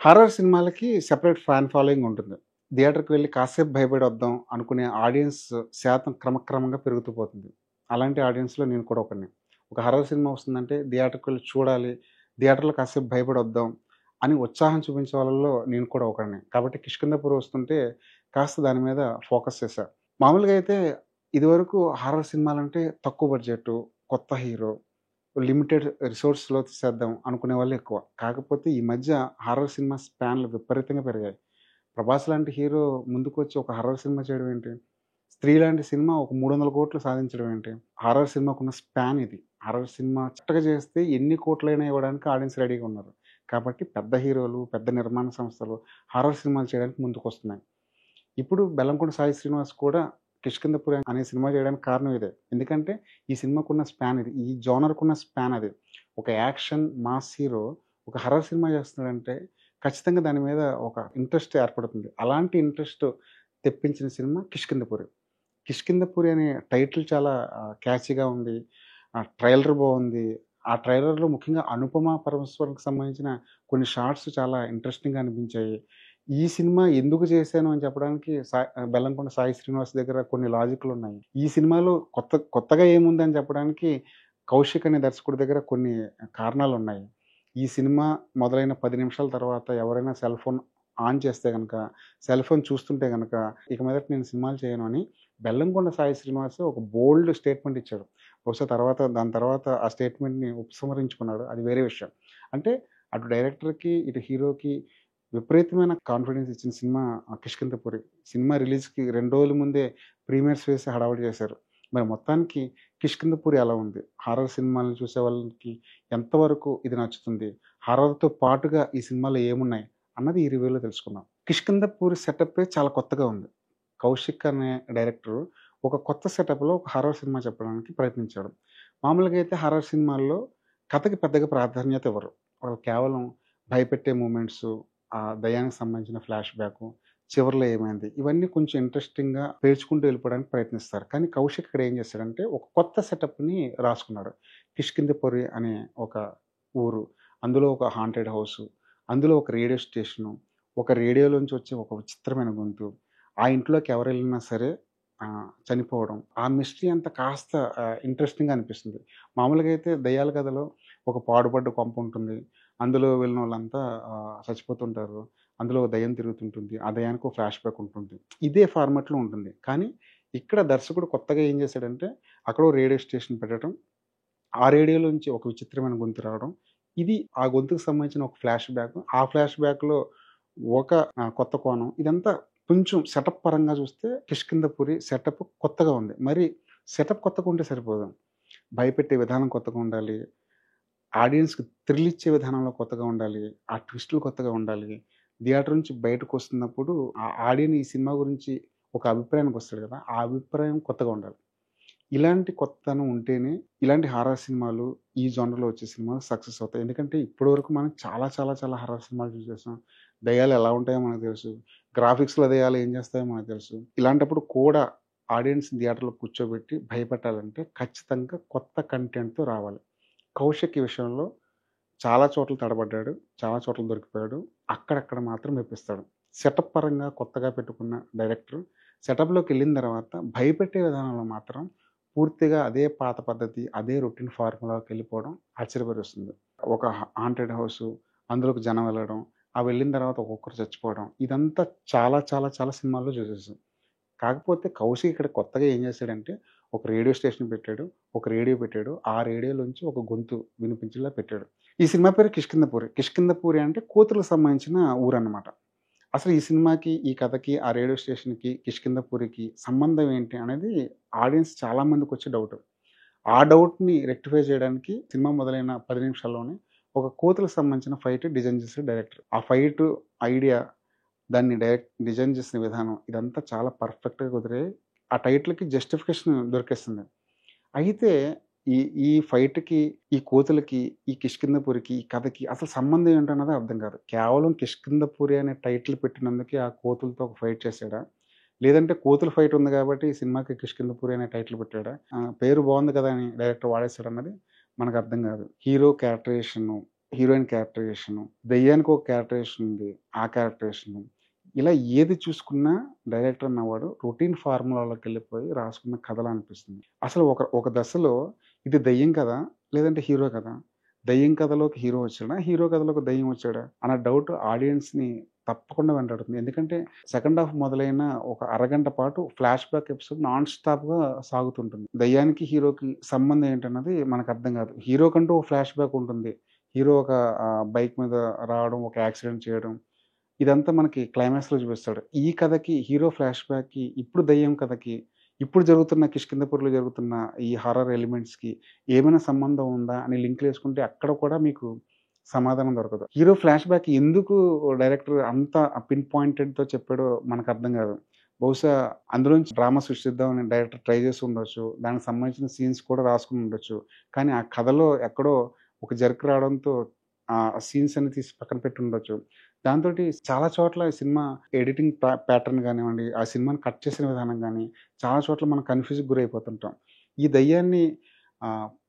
Horror సినిమాలకి separate fan following ఉంటుంది. థియేటర్‌కి వెళ్లి కాసేపు భయపడొద్దాం అనుకునే ఆడియన్స్ శాతం క్రమక్రమంగా పెరుగుతూ పోతుంది. అలాంటి ఆడియన్స్‌లో నేను కూడా ఒకడిని. ఒక హారర్ సినిమా వస్తుందంటే థియేటర్‌కి వెళ్లి చూడాలి, థియేటర్‌లో కాసేపు భయపడొద్దాం అని ఉత్సాహం చూపించే వాళ్ళలో నేను కూడా ఒకడిని. కాబట్టి 'కిష్కింధపురి' వస్తుంటే కాస్త దాని మీద ఫోకస్ చేశా. మామూలుగా అయితే ఇదివరకు హారర్ సినిమాలంటే తక్కువ బడ్జెటు, కొత్త హీరో, లిమిటెడ్ రిసోర్స్‌లో తీసేద్దాం అనుకునే వాళ్ళే ఎక్కువ. కాకపోతే ఈ మధ్య హారర్ సినిమా స్పాన్‌లు విపరీతంగా పెరిగాయి. 'ప్రభాస్' లాంటి హీరో ముందుకొచ్చి ఒక హారర్ సినిమా చేయడం ఏంటి? 'స్త్రీ' లాంటి సినిమా ఒక 300,00,00,000 సాధించడం ఏంటి? హారర్ సినిమాకున్న స్పాన్ ఇది. హారర్ సినిమా చక్కగా చేస్తే ఎన్ని కోట్లైనా ఇవ్వడానికి ఆడియన్స్ రెడీగా ఉన్నారు. కాబట్టి పెద్ద హీరోలు, పెద్ద నిర్మాణ సంస్థలు హారర్ సినిమాలు చేయడానికి ముందుకొస్తున్నాయి. ఇప్పుడు బెల్లంకొండ సాయి శ్రీనివాస్ కూడా 'కిష్కింధపురి' అనే సినిమా చేయడానికి కారణం ఇదే. ఎందుకంటే ఈ సినిమాకున్న స్పాన్ ఇది. ఈ జోనర్‌కున్న స్పాన్ అది. ఒక యాక్షన్ మాస్ హీరో ఒక హారర్ సినిమా చేస్తున్నాడంటే ఖచ్చితంగా దాని మీద ఒక ఇంట్రెస్ట్ ఏర్పడుతుంది. అలాంటి ఇంట్రెస్ట్ తెప్పించిన సినిమా 'కిష్కింధపురి'. 'కిష్కింధపురి' అనే టైటిల్ చాలా క్యాచీగా ఉంది. ట్రైలర్ బావుంది. ఆ ట్రైలర్‌లో ముఖ్యంగా అనుపమ పరమేశ్వరన్‌కి సంబంధించిన కొన్ని షాట్స్ చాలా ఇంట్రెస్టింగ్‌గా అనిపించాయి. ఈ సినిమా ఎందుకు చేశాను అని చెప్పడానికి బెల్లంకొండ సాయి శ్రీనివాస్ దగ్గర కొన్ని లాజిక్‌లున్నాయి. ఈ సినిమాలో కొత్తగా ఏముందని చెప్పడానికి కౌశిక్ అనే దర్శకుడి దగ్గర కొన్ని కారణాలున్నాయి. ఈ సినిమా మొదలైన 10 నిమిషాల తర్వాత ఎవరైనా సెల్ ఫోన్ ఆన్ చేస్తే గనక, సెల్ ఫోన్ చూస్తుంటే గనక ఇక మీదట నేను సినిమాలు చేయను అని బెల్లంకొండ సాయి శ్రీనివాస్ ఒక బోల్డ్ స్టేట్మెంట్ ఇచ్చాడు. బహుశా దాని తర్వాత ఆ స్టేట్మెంట్‌ని ఉపసంహరించుకున్నాడు. అది వేరే విషయం. అంటే అటు డైరెక్టర్‌కి, ఇటు హీరోకి విపరీతమైన కాన్ఫిడెన్స్ ఇచ్చిన సినిమా 'కిష్కింధపురి'. సినిమా రిలీజ్‌కి 2 రోజుల ముందే ప్రీమియర్స్ వేసి హడావిడి చేశారు. మరి మొత్తానికి 'కిష్కింధపురి' ఎలా ఉంది? హారర్ సినిమాలను చూసే వాళ్ళకి ఎంతవరకు ఇది నచ్చుతుంది? హారర్‌తో పాటుగా ఈ సినిమాలో ఏమున్నాయి? అన్నది ఈ రివ్యూలో తెలుసుకుందాం. 'కిష్కింధపురి' సెటప్పే చాలా కొత్తగా ఉంది. కౌశిక్ అనే డైరెక్టరు ఒక కొత్త సెటప్‌లో ఒక హారర్ సినిమా చెప్పడానికి ప్రయత్నించాడు. మామూలుగా అయితే హారర్ సినిమాల్లో కథకి పెద్దగా ప్రాధాన్యత ఇవ్వరు. వాళ్ళు కేవలం భయపెట్టే మూమెంట్సు, ఆ దెయ్యానికి సంబంధించిన ఫ్లాష్ బ్యాకు, చివర్లో ఏమైంది, ఇవన్నీ కొంచెం ఇంట్రెస్టింగ్‌గా పేర్చుకుంటూ వెళ్ళిపోవడానికి ప్రయత్నిస్తారు. కానీ కౌశిక్ ఇక్కడ ఏం చేశాడంటే ఒక కొత్త సెటప్‌ని రాసుకున్నాడు. 'కిష్కింధపురి' అనే ఒక ఊరు, అందులో ఒక హాంటెడ్ హౌసు, అందులో ఒక రేడియో స్టేషను, ఒక రేడియోలోంచి వచ్చే ఒక విచిత్రమైన గొంతు, ఆ ఇంట్లోకి ఎవరెళ్ళినా సరే చనిపోవడం. ఆ మిస్టరీ అంతా కాస్త ఇంట్రెస్టింగ్‌గా అనిపిస్తుంది. మామూలుగా అయితే దెయ్యాల కథలో ఒక పాడుపడ్డ కొంపుంటుంది. అందులో వెళ్ళినోళ్ళంతా చచ్చిపోతుంటారు. అందులో ఓ దెయ్యం తిరుగుతుంటుంది. ఆ దెయ్యానికి ఒక ఫ్లాష్ బ్యాక్ ఉంటుంది. ఇదే ఫార్మాట్‌లో ఉంటుంది. కానీ ఇక్కడ దర్శకుడు కొత్తగా ఏం చేశాడంటే అక్కడో రేడియో స్టేషన్ పెట్టడం, ఆ రేడియోలోంచి ఒక విచిత్రమైన గొంతు రావడం. ఇది ఆ గొంతుకు సంబంధించిన ఒక ఫ్లాష్ బ్యాక్. ఆ ఫ్లాష్ బ్యాక్‌లో ఒక కొత్త కోణం. ఇదంతా కొంచెం సెటప్ పరంగా చూస్తే 'కిష్కింధపురి' సెటప్ కొత్తగా ఉంది. మరి సెటప్ కొత్తగా ఉంటే సరిపోదు. భయపెట్టే విధానం కొత్తగా ఉండాలి. ఆడియన్స్‌కి థ్రిల్ ఇచ్చే విధానంలో కొత్తగా ఉండాలి. ఆ ట్విస్టులు కొత్తగా ఉండాలి. థియేటర్ నుంచి బయటకొస్తున్నప్పుడు ఆ ఆడియన్ ఈ సినిమా గురించి ఒక అభిప్రాయానికొస్తాడు కదా! ఆ అభిప్రాయం కొత్తగా ఉండాలి. ఇలాంటి కొత్తదనం ఉంటేనే ఇలాంటి హారర్ సినిమాలు ఈ జోనర్‌లో వచ్చే సినిమాలు సక్సెస్ అవుతాయి. ఎందుకంటే ఇప్పటివరకు మనం చాలా హారర్ సినిమాలు చూసేసాం. దెయ్యాలు ఎలా ఉంటాయో మనకు తెలుసు. గ్రాఫిక్స్‌లో దెయ్యాలు ఏం చేస్తాయో మనకు తెలుసు. ఇలాంటప్పుడు కూడా ఆడియన్స్‌ని థియేటర్‌లో కూర్చోబెట్టి భయపెట్టాలంటే ఖచ్చితంగా కొత్త కంటెంట్‌తో రావాలి. కౌశిక్ ఈ విషయంలో చాలా చోట్ల తడబడ్డాడు. చాలా చోట్ల దొరికిపోయాడు. అక్కడక్కడ మాత్రం మెప్పిస్తాడు. సెటప్ పరంగా కొత్తగా పెట్టుకున్న డైరెక్టర్ సెటప్‌లోకెళ్ళిన తర్వాత భయపెట్టే విధానంలో మాత్రం పూర్తిగా అదే పాత పద్ధతి, అదే రొటీన్ ఫార్ములాకెళ్ళిపోవడం ఆశ్చర్యపరుస్తుంది. ఒక హాంటెడ్ హౌసు, అందులోకి జనం వెళ్ళడం, ఆ వెళ్ళిన తర్వాత ఒక్కొక్కరు చచ్చిపోవడం. ఇదంతా చాలా సినిమాల్లో చూసేసాం. కాకపోతే కౌశిక్ ఇక్కడ కొత్తగా ఏం చేశాడంటే, ఒక రేడియో స్టేషన్ పెట్టాడు. ఒక రేడియో పెట్టాడు. ఆ రేడియోలోంచి ఒక గొంతు వినిపించేలా పెట్టాడు. ఈ సినిమా పేరు 'కిష్కింధపురి'. 'కిష్కింధపురి' అంటే కోతులకు సంబంధించిన ఊరన్నమాట. అసలు ఈ సినిమాకి, ఈ కథకి, ఆ రేడియో స్టేషన్‌కి, 'కిష్కింధపురికి' సంబంధం ఏంటి అనేది ఆడియన్స్ చాలా మందికొచ్చే డౌటు. ఆ డౌట్‌ని రెక్టిఫై చేయడానికి సినిమా మొదలైన 10 నిమిషాల్లోనే ఒక కోతులకు సంబంధించిన ఫైట్ డిజైన్ చేసాడు డైరెక్టర్. ఆ ఫైటు ఐడియా, దాన్ని డిజైన్ చేసిన విధానం ఇదంతా చాలా పర్ఫెక్ట్‌గా కుదిరాయి. ఆ టైటిల్‌కి జస్టిఫికేషన్ దొరికేస్తుంది. అయితే ఈ ఈ ఫైట్‌కి, ఈ కోతులకి, ఈ కిష్కింధపురికి, ఈ కథకి అసలు సంబంధం ఏంటన్నది అర్థం కాదు. కేవలం 'కిష్కింధపురి' అనే టైటిల్ పెట్టినందుకే ఆ కోతులతో ఒక ఫైట్ చేసాడా? లేదంటే కోతుల ఫైట్ ఉంది కాబట్టి ఈ సినిమాకి 'కిష్కింధపురి' అనే టైటిల్ పెట్టాడా? పేరు బావుంది కదా అని డైరెక్టర్ వాడేసాడన్నది మనకు అర్థం కాదు. హీరో క్యారెక్టరైజేషను, హీరోయిన్ క్యారెక్టరైజేషను, దెయ్యానికి ఒక క్యారెక్టరైజేషన్ ఉంది. ఆ క్యారెక్టరైజేషను. ఇలా ఏది చూసుకున్నా డైరెక్టర్ అన్నవాడు రొటీన్ ఫార్ములాలోకెళ్ళిపోయి రాసుకున్న కథలా అనిపిస్తుంది. అసలు ఒక ఒక దశలో ఇది దెయ్యం కథా? లేదంటే హీరో కథా? దెయ్యం కథలోకి హీరో వచ్చాడా? హీరో కథలోకి దెయ్యం వచ్చాడా? అన్న డౌట్ ఆడియన్స్‌ని తప్పకుండా వెంటాడుతుంది. ఎందుకంటే సెకండ్ హాఫ్ మొదలైన ఒక అరగంట పాటు ఫ్లాష్ బ్యాక్ ఎపిసోడ్ నాన్ స్టాప్‌గా సాగుతుంటుంది. దెయ్యానికి, హీరోకి సంబంధం ఏంటన్నది మనకర్థం కాదు. హీరోకంటూ ఒక ఫ్లాష్ బ్యాక్ ఉంటుంది. హీరో ఒక బైక్ మీద రావడం, ఒక యాక్సిడెంట్ చేయడం. ఇదంతా మనకి క్లైమాక్స్‌లో చూపిస్తాడు. ఈ కథకి, హీరో ఫ్లాష్ బ్యాక్‌కి, ఇప్పుడు దెయ్యం కథకి, ఇప్పుడు జరుగుతున్న కిష్కింధపురిలో జరుగుతున్న ఈ హారర్ ఎలిమెంట్స్‌కి ఏమైనా సంబంధం ఉందా అని లింకులేసుకుంటే అక్కడ కూడా మీకు సమాధానం దొరకదు. హీరో ఫ్లాష్ బ్యాక్ ఎందుకు డైరెక్టర్ అంత పిన్ పాయింటెడ్‌తో చెప్పాడో మనకర్థం కాదు. బహుశా అందులోంచి డ్రామా సృష్టిద్దామని డైరెక్టర్ ట్రై చేసి ఉండొచ్చు. దానికి సంబంధించిన సీన్స్ కూడా రాసుకొని ఉండొచ్చు. కానీ ఆ కథలో ఎక్కడో ఒక జర్క్ రావడంతో ఆ సీన్స్ అన్ని తీసి పక్కన పెట్టి ఉండొచ్చు. దాంతోటి చాలా చోట్ల ఈ సినిమా ఎడిటింగ్ ప్యాటర్న్ గానివ్వండి, ఆ సినిమాని కట్ చేసిన విధానం గాని, చాలా చోట్ల మనం కన్‌ఫ్యూజ్‌కి గురైపోతుంటాం. ఈ దెయ్యాన్ని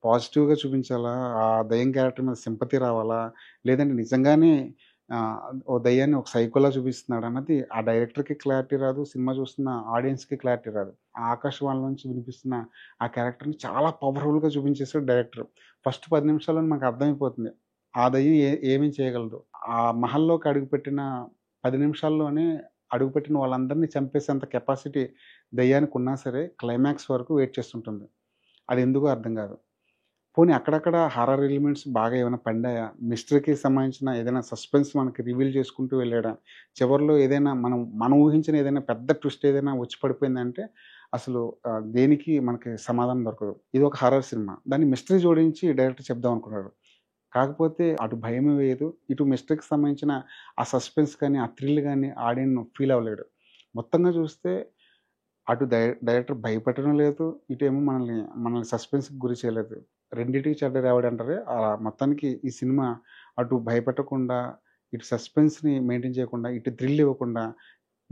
పాజిటివ్‌గా చూపించాలా? ఆ దెయ్యం క్యారెక్టర్ మీద సింపతి రావాలా? లేదంటే నిజంగానే ఆహ్, ఓ దెయ్యాన్ని ఒక సైకోలా చూపిస్తున్నాడన్నది ఆ డైరెక్టర్‌కి క్లారిటీ రాదు. సినిమా చూస్తున్న ఆడియన్స్‌కి క్లారిటీ రాదు. ఆ ఆకాశవాణి నుంచి వినిపిస్తున్న ఆ క్యారెక్టర్‌ని చాలా పవర్‌ఫుల్‌గా చూపించేసాడు డైరెక్టర్. ఫస్ట్ 10 నిమిషాల్లోనే మనకు అర్థమైపోతుంది. ఆ దెయ్యం ఏమేం చేయగలదు. ఆ మహల్లోకి అడుగుపెట్టిన 10 నిమిషాల్లోనే అడుగుపెట్టిన వాళ్ళందరిని చంపేసేంత కెపాసిటీ దెయ్యానికున్నా సరే, క్లైమాక్స్ వరకు వెయిట్ చేస్తుంటుంది. అదెందుకో అర్థం గాదు. పోనీ అక్కడక్కడ హారర్ ఎలిమెంట్స్ బాగా ఏమైనా పండాయా? మిస్టరీకి సంబంధించిన ఏదైనా సస్పెన్స్ మనకి రివీల్ చేసుకుంటూ వెళ్ళాడా? చివర్లో ఏదైనా మనం ఊహించిన ఏదైనా పెద్ద ట్విస్ట్ ఏదైనా వచ్చి పడిపోయిందంటే అసలు దేనికి మనకి సమాధానం దొరకదు. ఇదొక హారర్ సినిమా. దాన్ని మిస్టరీ జోడించి డైరెక్టర్ చెప్దాం అనుకున్నాడు. కాకపోతే అటు భయము వేయదు. ఇటు మిస్టరీకి సంబంధించిన ఆ సస్పెన్స్ గాని, ఆ థ్రిల్ గాని ఆడియన్ ఫీల్ అవ్వలేడు. మొత్తంగా చూస్తే అటు డైరెక్టర్ భయపెట్టడం లేదు. ఇటేమో మనల్ని సస్పెన్స్‌కి గురి చేయలేదు. రెండిటికి చెడ్డరెవడంటారే మొత్తానికి ఈ సినిమా అటు భయపెట్టకుండా, ఇటు సస్పెన్స్‌ని మెయింటైన్ చేయకుండా, ఇటు థ్రిల్ ఇవ్వకుండా,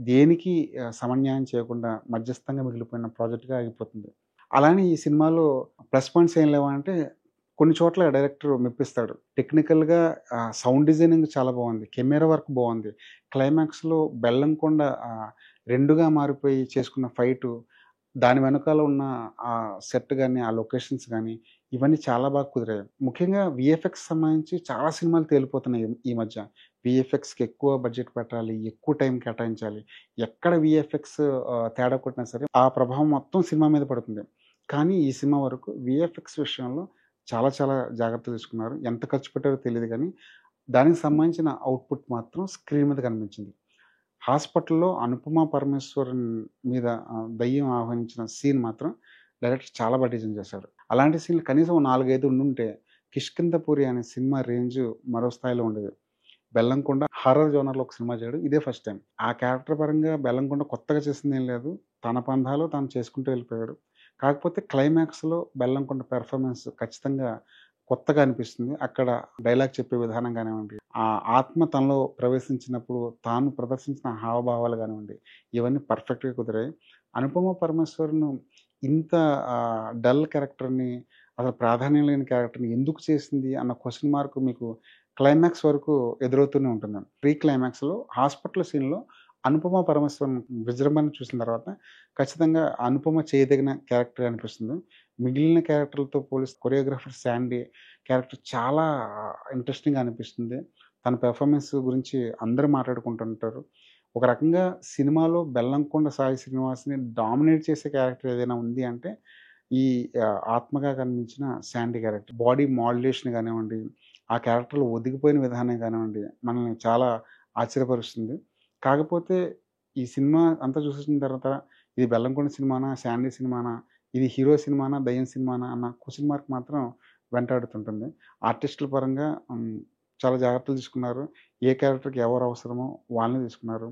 దేనికి సమన్యాయం చేయకుండా మధ్యస్థంగా మిగిలిపోయిన ప్రాజెక్ట్‌గా ఆగిపోతుంది. అలానే ఈ సినిమాలో ప్లస్ పాయింట్స్ ఏం లేవా అంటే కొన్ని చోట్ల డైరెక్టర్ మెప్పిస్తాడు. టెక్నికల్‌గా సౌండ్ డిజైనింగ్ చాలా బావుంది. కెమెరా వర్క్ బావుంది. క్లైమాక్స్‌లో బెల్లంకొండ 2గా మారిపోయి చేసుకున్న ఫైటు, దాని వెనకాల ఉన్న ఆ సెట్ గాని, ఆ లొకేషన్స్ గాని, ఇవన్నీ చాలా బాగా కుదిరాయి. ముఖ్యంగా వీఎఫ్ఎక్స్ సంబంధించి చాలా సినిమాలు తేలిపోతున్నాయి ఈ మధ్య. వీఎఫ్ఎక్స్‌కి ఎక్కువ బడ్జెట్ పెట్టాలి, ఎక్కువ టైం కేటాయించాలి. ఎక్కడ వీఎఫ్ఎక్స్ తేడా కొట్టినా సరే, ఆ ప్రభావం మొత్తం సినిమా మీద పడుతుంది. కానీ ఈ సినిమా వరకు వీఎఫ్ఎక్స్ విషయంలో చాలా చాలా జాగ్రత్తలు తీసుకున్నారు. ఎంత ఖర్చు పెట్టారో తెలీదు గానీ, దానికి సంబంధించిన ఔట్‌పుట్ మాత్రం స్క్రీన్ మీద కనిపించింది. హాస్పిటల్‌లో అనుపమ పరమేశ్వరన్ మీద దెయ్యం ఆవహించిన సీన్ మాత్రం డైరెక్టర్ చాలా బా డిజైన్ చేశాడు. అలాంటి సీన్‌లు కనీసం 4, 5 ఉండుంటే 'కిష్కింధపురి' అనే సినిమా రేంజ్ మరో స్థాయిలో ఉండేది. బెల్లంకొండ హారర్ జోనర్‌లో ఒక సినిమా చేయడం ఇదే ఫస్ట్ టైమ్. ఆ క్యారెక్టర్ పరంగా బెల్లంకొండ కొత్తగా చేసిందేం లేదు. తన పంధాలో తాను చేసుకుంటూ వెళ్ళిపోయాడు. కాకపోతే క్లైమాక్స్‌లో బెల్లంకొండ పెర్ఫార్మన్స్ ఖచ్చితంగా కొత్తగా అనిపిస్తుంది. అక్కడ డైలాగ్ చెప్పే విధానం గానివ్వండి, ఆ ఆత్మ తనలో ప్రవేశించినప్పుడు తాను ప్రదర్శించిన హావభావాలు గానివ్వండి, ఇవన్నీ పర్ఫెక్ట్‌గా కుదిరాయి. అనుపమ పరమేశ్వరన్ ఇంత డల్ క్యారెక్టర్‌ని, అసలు ప్రాధాన్యం లేని క్యారెక్టర్‌ని ఎందుకు చేసింది అన్న క్వెషన్ మార్క్ మీకు క్లైమాక్స్ వరకు ఎదురవుతూనే ఉంటుందండి. ప్రీ క్లైమాక్స్‌లో హాస్పిటల్ సీన్‌లో అనుపమ పరమేశ్వరన్ విజృంభణ చూసిన తర్వాత ఖచ్చితంగా అనుపమ చేయదగిన క్యారెక్టర్ అనిపిస్తుంది. మిగిలిన క్యారెక్టర్‌లతో పోలిస్తే కొరియోగ్రాఫర్ శాండీ క్యారెక్టర్ చాలా ఇంట్రెస్టింగ్‌గా అనిపిస్తుంది. తన పెర్ఫార్మన్స్ గురించి అందరూ మాట్లాడుకుంటుంటారు. ఒక రకంగా సినిమాలో బెల్లంకొండ సాయి శ్రీనివాస్‌ని డామినేట్ చేసే క్యారెక్టర్ ఏదైనా ఉంది అంటే ఈ ఆత్మగా కనిపించిన శాండీ క్యారెక్టర్. బాడీ మాడ్యులేషన్ గానివ్వండి, ఆ క్యారెక్టర్‌లో ఒదిగిపోయిన విధానం గానివ్వండి, మనల్ని చాలా ఆశ్చర్యపరుస్తుంది. కాకపోతే ఈ సినిమా అంతా చూసేసిన తర్వాత ఇది బెల్లంకొండ సినిమానా? శాండీ సినిమానా? ఇది హీరో సినిమానా? దెయ్యం సినిమానా? అన్న క్వెషన్ మార్క్ మాత్రం వెంటాడుతుంటుంది. ఆర్టిస్టుల పరంగా చాలా జాగ్రత్తలు తీసుకున్నారు. ఏ క్యారెక్టర్‌కి ఎవరు అవసరమో వాళ్ళనే తీసుకున్నారు.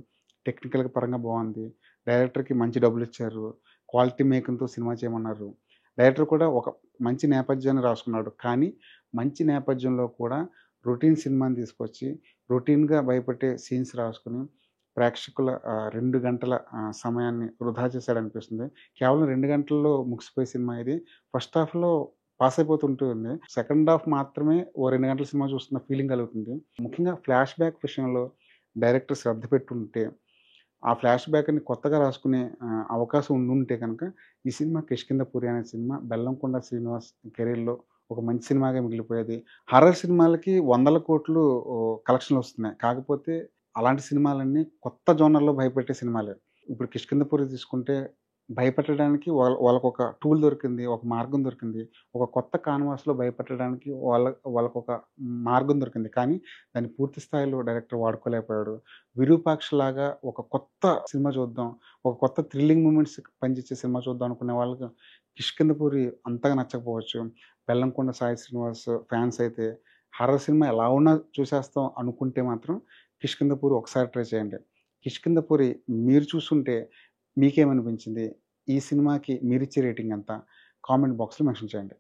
టెక్నికల్‌గా పరంగా బావుంది. డైరెక్టర్‌కి మంచి డబ్బులిచ్చారు. క్వాలిటీ మేకింగ్‌తో సినిమా చేయమన్నారు. డైరెక్టర్ కూడా ఒక మంచి నేపథ్యాన్ని రాసుకున్నాడు. కానీ మంచి నేపథ్యంలో కూడా రొటీన్ సినిమాని తీసుకొచ్చి, రొటీన్‌గా భయపెట్టే సీన్స్ రాసుకొని, ప్రేక్షకుల 2 గంటల సమయాన్ని వృధా చేశాడనిపిస్తుంది. కేవలం 2 గంటల్లో ముగిసిపోయే సినిమా ఇది. ఫస్ట్ హాఫ్‌లో పాస్ అయిపోతుంటుంది. సెకండ్ హాఫ్ మాత్రమే ఓ 2 గంటల సినిమా చూస్తున్న ఫీలింగ్ కలుగుతుంది. ముఖ్యంగా ఫ్లాష్ బ్యాక్ విషయంలో డైరెక్టర్ శ్రద్ధ పెట్టుంటే, ఆ ఫ్లాష్ బ్యాక్‌ని కొత్తగా రాసుకునే అవకాశం ఉండుంటే గనక, ఈ సినిమా 'కిష్కింధపురి' అనే సినిమా బెల్లంకొండ శ్రీనివాస్ కెరీర్‌లో ఒక మంచి సినిమాగా మిగిలిపోయేది. హర్రర్ సినిమాలకి వందల కోట్లు కలెక్షన్‌లొస్తున్నాయి. కాకపోతే అలాంటి సినిమాలన్నీ కొత్త జోనర్‌లో భయపెట్టే సినిమాలే. ఇప్పుడు 'కిష్కింధపురి' తీసుకుంటే భయపెట్టడానికి వాళ్ళకొక టూల్ దొరికింది. ఒక మార్గం దొరికింది. ఒక కొత్త కాన్వాస్‌లో భయపెట్టడానికి వాళ్ళకొక మార్గం దొరికింది. కానీ దాన్ని పూర్తి స్థాయిలో డైరెక్టర్ వాడుకోలేకపోయాడు. 'విరూపాక్షలాగా' ఒక కొత్త సినిమా చూద్దాం, ఒక కొత్త థ్రిల్లింగ్ మూమెంట్స్ పండించే సినిమా చూద్దాం అనుకునే వాళ్ళకి 'కిష్కింధపురి' అంతగా నచ్చకపోవచ్చు. బెల్లంకొండ సాయి శ్రీనివాస్ ఫ్యాన్స్ అయితే హర్రర్ సినిమా ఎలా ఉన్నా చూసేస్తాం అనుకుంటే మాత్రం 'కిష్కింధపురి' ఒకసారి ట్రై చేయండి. 'కిష్కింధపురి' మీరు చూసుంటే మీకేమనిపించింది? ఈ సినిమాకి మీరిచ్చే రేటింగ్ ఎంత? కామెంట్ బాక్స్‌లో మెన్షన్ చేయండి.